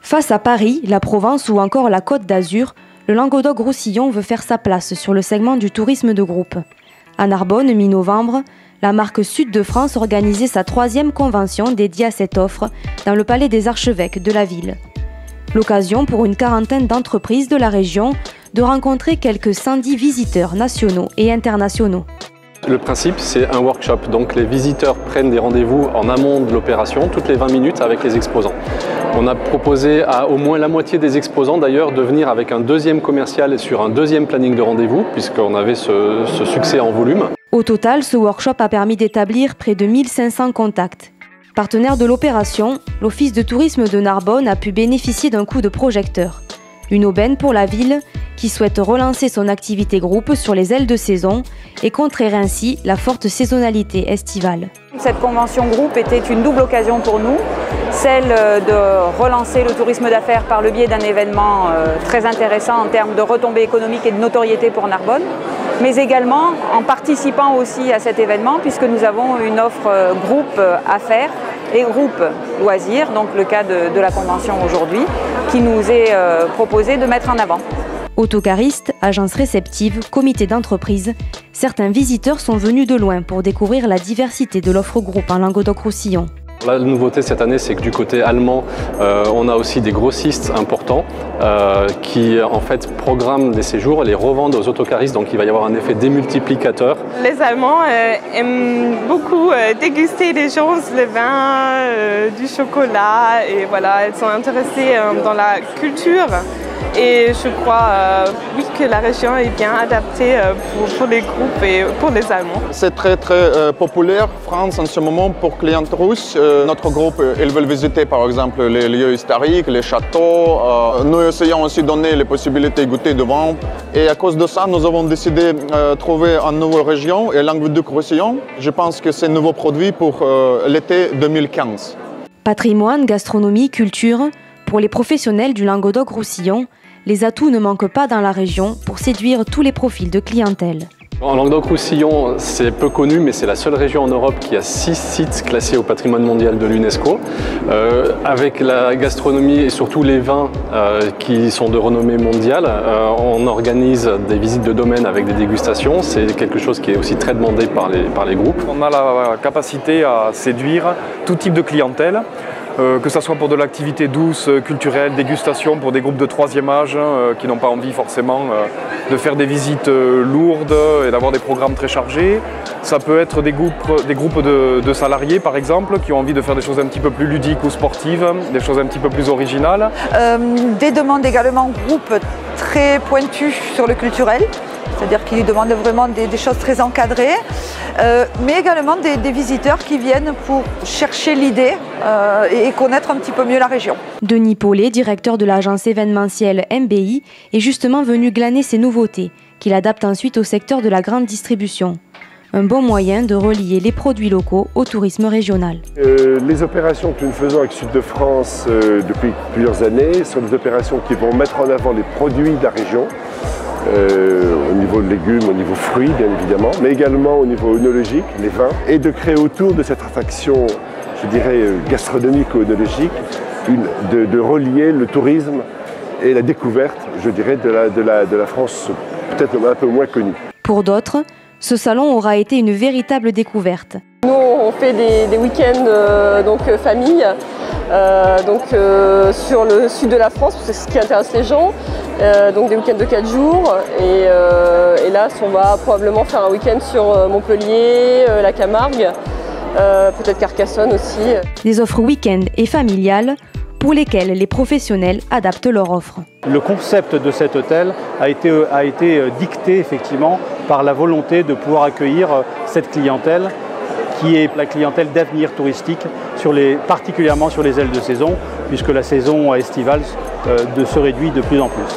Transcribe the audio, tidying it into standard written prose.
Face à Paris, la Provence ou encore la Côte d'Azur, le Languedoc-Roussillon veut faire sa place sur le segment du tourisme de groupe. À Narbonne, mi-novembre, la marque Sud de France organisait sa 3e convention dédiée à cette offre dans le Palais des Archevêques de la ville. L'occasion pour une quarantaine d'entreprises de la région de rencontrer quelques 110 visiteurs nationaux et internationaux. Le principe, c'est un workshop. Donc les visiteurs prennent des rendez-vous en amont de l'opération, toutes les 20 minutes avec les exposants. On a proposé à au moins la moitié des exposants d'ailleurs de venir avec un deuxième commercial et sur un deuxième planning de rendez-vous, puisqu'on avait ce succès en volume. Au total, ce workshop a permis d'établir près de 1500 contacts. Partenaire de l'opération, l'Office de tourisme de Narbonne a pu bénéficier d'un coup de projecteur. Une aubaine pour la ville qui souhaite relancer son activité groupe sur les ailes de saison et contrer ainsi la forte saisonnalité estivale. Cette convention groupe était une double occasion pour nous, celle de relancer le tourisme d'affaires par le biais d'un événement très intéressant en termes de retombées économiques et de notoriété pour Narbonne, mais également en participant aussi à cet événement puisque nous avons une offre groupe affaires et groupe loisirs, donc le cas de la convention aujourd'hui, qui nous est proposé de mettre en avant. Autocaristes, agences réceptives, comités d'entreprise, certains visiteurs sont venus de loin pour découvrir la diversité de l'offre groupe en Languedoc-Roussillon. La nouveauté cette année, c'est que du côté allemand, on a aussi des grossistes importants qui en fait programment des séjours et les revendent aux autocaristes, donc il va y avoir un effet démultiplicateur. Les Allemands aiment beaucoup déguster des choses, le vin, du chocolat, et voilà, ils sont intéressés dans la culture. Et je crois oui, que la région est bien adaptée pour les groupes et pour les Allemands. C'est très populaire en France en ce moment pour clients russes. Notre groupe, ils veulent visiter par exemple les lieux historiques, les châteaux. Nous essayons aussi de donner les possibilités de goûter de vin. Et à cause de ça, nous avons décidé de trouver une nouvelle région, Languedoc-Roussillon. Je pense que c'est un nouveau produit pour l'été 2015. Patrimoine, gastronomie, culture, pour les professionnels du Languedoc-Roussillon, les atouts ne manquent pas dans la région pour séduire tous les profils de clientèle. En Languedoc-Roussillon, c'est peu connu, mais c'est la seule région en Europe qui a 6 sites classés au patrimoine mondial de l'UNESCO. Avec la gastronomie et surtout les vins qui sont de renommée mondiale, on organise des visites de domaine avec des dégustations. C'est quelque chose qui est aussi très demandé par les groupes. On a la capacité à séduire tout type de clientèle. Que ce soit pour de l'activité douce, culturelle, dégustation pour des groupes de 3e âge qui n'ont pas envie forcément de faire des visites lourdes et d'avoir des programmes très chargés. Ça peut être des groupes de salariés par exemple qui ont envie de faire des choses un petit peu plus ludiques ou sportives, des choses un petit peu plus originales. Des demandes également groupes très pointues sur le culturel. C'est-à-dire qu'ils demandent vraiment des choses très encadrées, mais également des visiteurs qui viennent pour chercher l'idée et connaître un petit peu mieux la région. Denis Paulet, directeur de l'agence événementielle MBI, est justement venu glaner ces nouveautés, qu'il adapte ensuite au secteur de la grande distribution. Un bon moyen de relier les produits locaux au tourisme régional. Les opérations que nous faisons avec Sud de France depuis plusieurs années sont des opérations qui vont mettre en avant les produits de la région, au niveau de légumes, au niveau fruits bien évidemment, mais également au niveau œnologique, les vins, et de créer autour de cette attraction, je dirais, gastronomique ou œnologique, de relier le tourisme et la découverte, je dirais, de la France peut-être un peu moins connue. Pour d'autres, ce salon aura été une véritable découverte. Nous, on fait des week-ends famille, sur le sud de la France, c'est ce qui intéresse les gens. Donc des week-ends de 4 jours et là on va probablement faire un week-end sur Montpellier, la Camargue, peut-être Carcassonne aussi. Des offres week-end et familiales pour lesquelles les professionnels adaptent leur offre. Le concept de cet hôtel a été dicté effectivement par la volonté de pouvoir accueillir cette clientèle qui est la clientèle d'avenir touristique, particulièrement sur les ailes de saison, puisque la saison estivale se réduit de plus en plus.